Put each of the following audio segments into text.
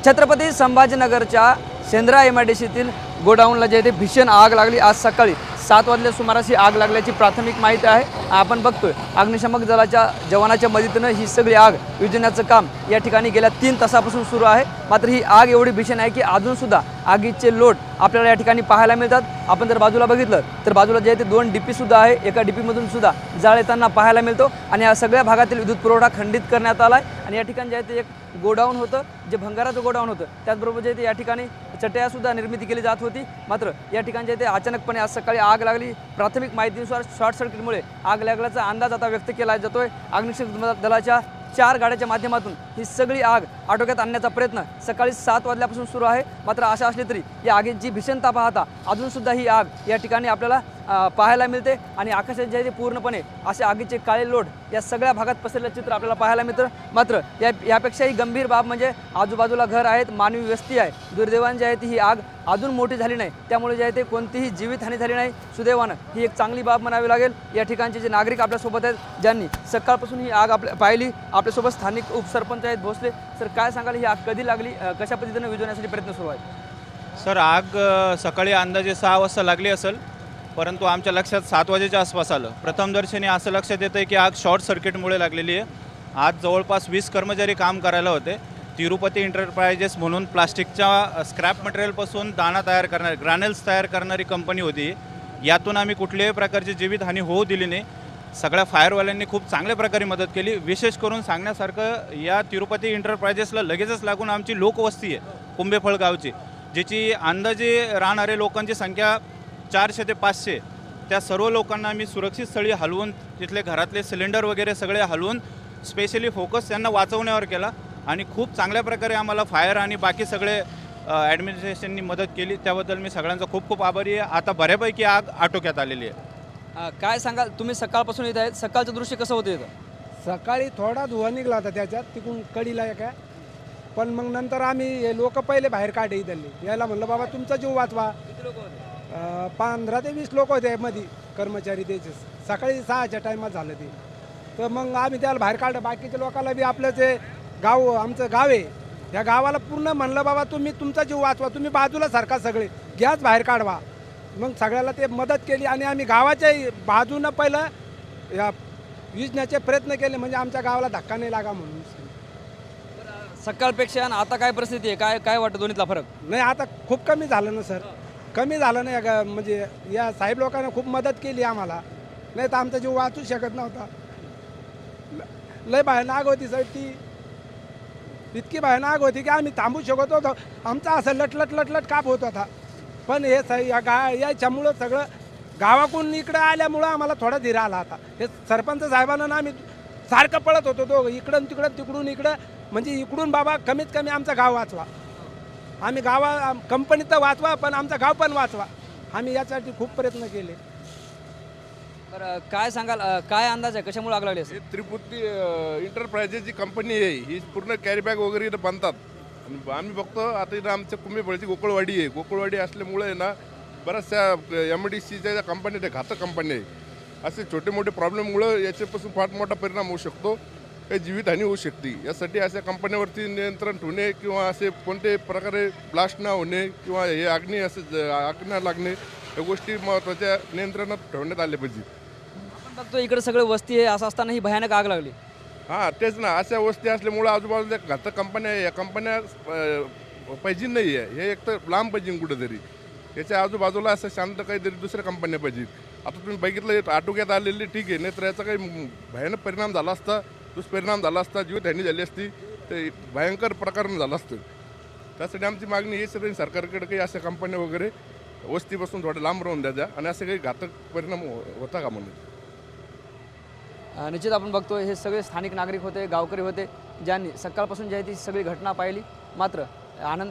छत्रपती संभाजीनगरच्या शेंद्रा MIDCतील गोडाऊनला जे ते भीषण आग लागली। आज सकाळी 7 वाजल्या सुमारास ही आग लागल्याची प्राथमिक माहिती आहे। आपण बघतोय अग्निशमक दलाच्या जवानाच्या मदतीने ही सगळी आग विझवण्याचं काम या ठिकाणी गेल्या 3 तासापासून सुरू आहे। मात्र ही आग एवढी भीषण आहे की अजून सुद्धा आगीचे लोट आपल्याला या ठिकाणी पाहायला मिळतात। आपण जर बाजूला बघितलं तर बाजूला जे ते 2 DP सुद्धा आहे। एका DP मधून सुद्धा जाळ येताना पाहायला मिळतो आणि या सगळ्या भागातील विद्युत पुरवठा खंडित करण्यात आला आहे। आणि या ठिकाणी जे ते एक गोडाऊन होतं, जे भंगाराचं गोडाऊन होतं, त्याचबरोबर जे ते या ठिकाणी चटया सुद्धा निर्मिती केली जात होती। मात्र या ठिकाणी जे ते अचानकपणे आज सकाळी आग लागली। प्राथमिक माहितीनुसार शॉर्ट सर्किटमुळे आग लागल्याचा अंदाज आता व्यक्त केला जातोय। अग्निशमक दलाच्या 4 गाड्यांच्या माध्यमातून ही सगळी आग आटोक्यात आणण्याचा प्रयत्न सकाळी 7 वाजल्यापासून सुरू आहे। मात्र अशा असली तरी या आगीची भीषणता पाहता अजून सुद्धा ही आग या ठिकाणी आपल्याला पाहायला मिळते आणि आकाशात जे पूर्णपणे असे आगीचे काळे लोट या सगळ्या भागात पसरलेलं चित्र आपल्याला पाहायला मिळतं। मात्र यापेक्षाही गंभीर बाब म्हणजे आजूबाजूला घर आहेत, मानवी वस्ती आहे। दुर्दैवाने जे आहे ती ही आग अजून मोठी झाली नाही, त्यामुळे जे आहे ते कोणतीही जीवितहानी झाली नाही। सुदैवानं ही एक चांगली बाब म्हणावी लागेल। या ठिकाणचे जे नागरिक आपल्यासोबत आहेत, ज्यांनी सकाळपासून ही आग पाहिली, आपल्यासोबत स्थानिक उपसरपंच आहेत भोसले सर, काय सांगाल ही आग कधी लागली, कशा पद्धतीने विझवण्यासाठी प्रयत्न सुरू आहेत? सर, आग सकाळी अंदाजे 6 वाजता लागली असेल, परंतु आमच्या लक्षात 7 वाजेच्या आसपास आलं। प्रथमदर्शनी असं लक्षात येतं की आग शॉर्ट सर्किटमुळे लागलेली आहे। आज जवळपास 20 कर्मचारी काम करायला होते। तिरुपती एंटरप्राइजेस म्हणून प्लास्टिकच्या स्क्रॅप मटेरियलपासून दाणा तयार करणारी, ग्रॅन्युल्स तयार करणारी कंपनी होती। यातून आम्ही कुठल्याही प्रकारची जीवितहानी होऊ दिली नाही। सगळ्या फायरवाल्यांनी खूप चांगल्या प्रकारे मदत केली। विशेष करून सांगण्यासारखं, या तिरुपती एंटरप्राइजेसला लगेचच लागून आमची लोकवस्ती आहे कुंभेफळ गावची, ज्याची अंदाजे राहणारे लोकांची संख्या 400 ते 500। त्या सर्व लोकांना आम्ही सुरक्षित स्थळी हलवून तिथले घरातले सिलेंडर वगैरे सगळे हलवून स्पेशली फोकस त्यांना वाचवण्यावर केला आणि खूप चांगल्या प्रकारे आम्हाला फायर आणि बाकी सगळे ॲडमिनिस्ट्रेशननी मदत केली। त्याबद्दल मी सगळ्यांचा खूप खूप आभारी आहे। आता बऱ्यापैकी आग आटोक्यात आलेली आहे। काय सांगाल, तुम्ही सकाळपासून येत आहेत, सकाळचं दृश्य कसं होतं इथं? सकाळी थोडा धुवा निघला होता त्याच्यात, तिकडून कडीला काय, पण मग नंतर आम्ही लोक पहिले बाहेर काढे इथले। यायला म्हणलं बाबा तुमचा जीव वाचवा। 15 ते 20 लोक होते मध्ये कर्मचारी त्याचे। सकाळी 6च्या टायमात झालं ते, तर मग आम्ही त्याला बाहेर काढलं। बाकीच्या लोकांना बी आपलं जे गाव, आमचं गाव आहे, त्या गावाला पूर्ण म्हणलं बाबा तुम्ही तुमचा जीव वाचवा, तुम्ही बाजूला सारखा सगळे गॅस बाहेर काढवा। मग सगळ्याला ते मदत केली आणि आम्ही गावाच्या बाजूनं पहिलं या विझण्याचे प्रयत्न केले, म्हणजे आमच्या गावाला धक्का नाही लागा म्हणून। सकाळपेक्षा आणि आता काय परिस्थिती आहे, काय काय वाटतं दोन्हीतला फरक? नाही, आता खूप कमी झालं ना सर, कमी झालं ना। म्हणजे या साहेब लोकांना खूप मदत केली आम्हाला, नाही तर आमचा जीव वाचू शकत नव्हता। लय भयानक आग होती सर ती, इतकी भयानक आग होती की आम्ही थांबू शकत होतो। आमचा असं लटलट काप होत होता, पण हे याच्यामुळं सगळं गावाकडून इकडं आल्यामुळं आम्हाला थोडा धीर आला। आता हे सरपंच साहेबांना आम्ही सारखं पळत होतो, तो इकडून तिकडं तिकडून इकडं, म्हणजे इकडून बाबा कमीत कमी आमचं गाव वाचवा, आम्ही कंपनीत तर वाचवा पण आमचं गाव पण वाचवा। आम्ही यासाठी खूप प्रयत्न केले। बरं, काय सांगाल, काय अंदाज आहे कशामुळे आग लागली असेल? तिरुपती एंटरप्राइजेस जी कंपनी आहे, ही पूर्ण कॅरी बॅग वगैरे इथं बांधतात। आणि आम्ही बघतो आता इथं आमच्या कुंभेफळची गोकुळवाडी आहे। गोकुळवाडी असल्यामुळे ना बऱ्याचशा MIDCच्या ज्या कंपन्या आहेत, घातक कंपन्या आहे, असे छोटे मोठे प्रॉब्लेममुळं याच्यापासून फार मोठा परिणाम होऊ शकतो, काही जीवितहानी होऊ शकते। यासाठी अशा कंपन्यावरती नियंत्रण ठेवणे किंवा असे कोणत्याही प्रकारे ब्लास्ट न होणे किंवा हे अग्नी असे आग न लागणे, या गोष्टी महत्त्वाच्या नियंत्रणात ठेवण्यात आल्या पाहिजे। आपण बघतो इकडे सगळे वस्ती आहे, असं असताना ही भयानक आग लागली। हां, तेच ना, अशा वस्ती असल्यामुळं आजूबाजूला घातक कंपन्या आहे, या कंपन्या पाहिजे नाही आहे। हे एक तर लांब पाहिजे कुठंतरी, याच्या आजूबाजूला असं शांत काहीतरी दुसऱ्या कंपन्या पाहिजेत। आता तुम्ही बघितलं आटोक्यात आलेली ठीक आहे, नाही तर याचा काही भयानक परिणाम झाला असता, दुष्परिणाम झाला असता, जीवितहानी झाली असती, ते भयंकर प्रकरण झालं असतं। त्यासाठी आमची मागणी ही सगळी सरकारकडे काही अशा कंपन्या वगैरे वस्तीपासून थोडं लांब राहून द्यायच्या आणि असे काही घातक परिणाम होता का म्हणून। निश्चित आपण बघतोय हे सगळे स्थानिक नागरिक होते, गावकरी होते, ज्यांनी सकाळपासून जी आहे ती सगळी घटना पाहिली। मात्र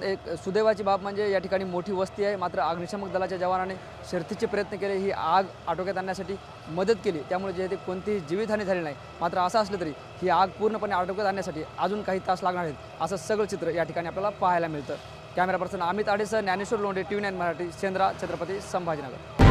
एक सुदैवाची बाब म्हणजे या ठिकाणी मोठी वस्ती आहे, मात्र अग्निशमक दलाच्या जवानाने शर्थीचे प्रयत्न केले, ही आग आटोक्यात आणण्यासाठी मदत केली, त्यामुळे जे आहे ते कोणतीही जीवितहानी झाली नाही। मात्र असं असलं तरी ही आग पूर्णपणे आटोक्यात आणण्यासाठी अजून काही तास लागणार आहेत, असं सगळं चित्र या ठिकाणी आपल्याला पाहायला मिळतं। कॅमेरा पर्सन अमित आडेसह ज्ञानेश्वर लोंढे, TV9 मराठी, शेंद्रा, छत्रपती संभाजीनगर।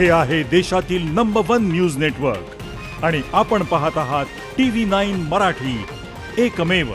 हे आहे देशातील नंबर 1 न्यूज नेटवर्क आणि आपण पाहत आहात TV9 मराठी, एकमेव.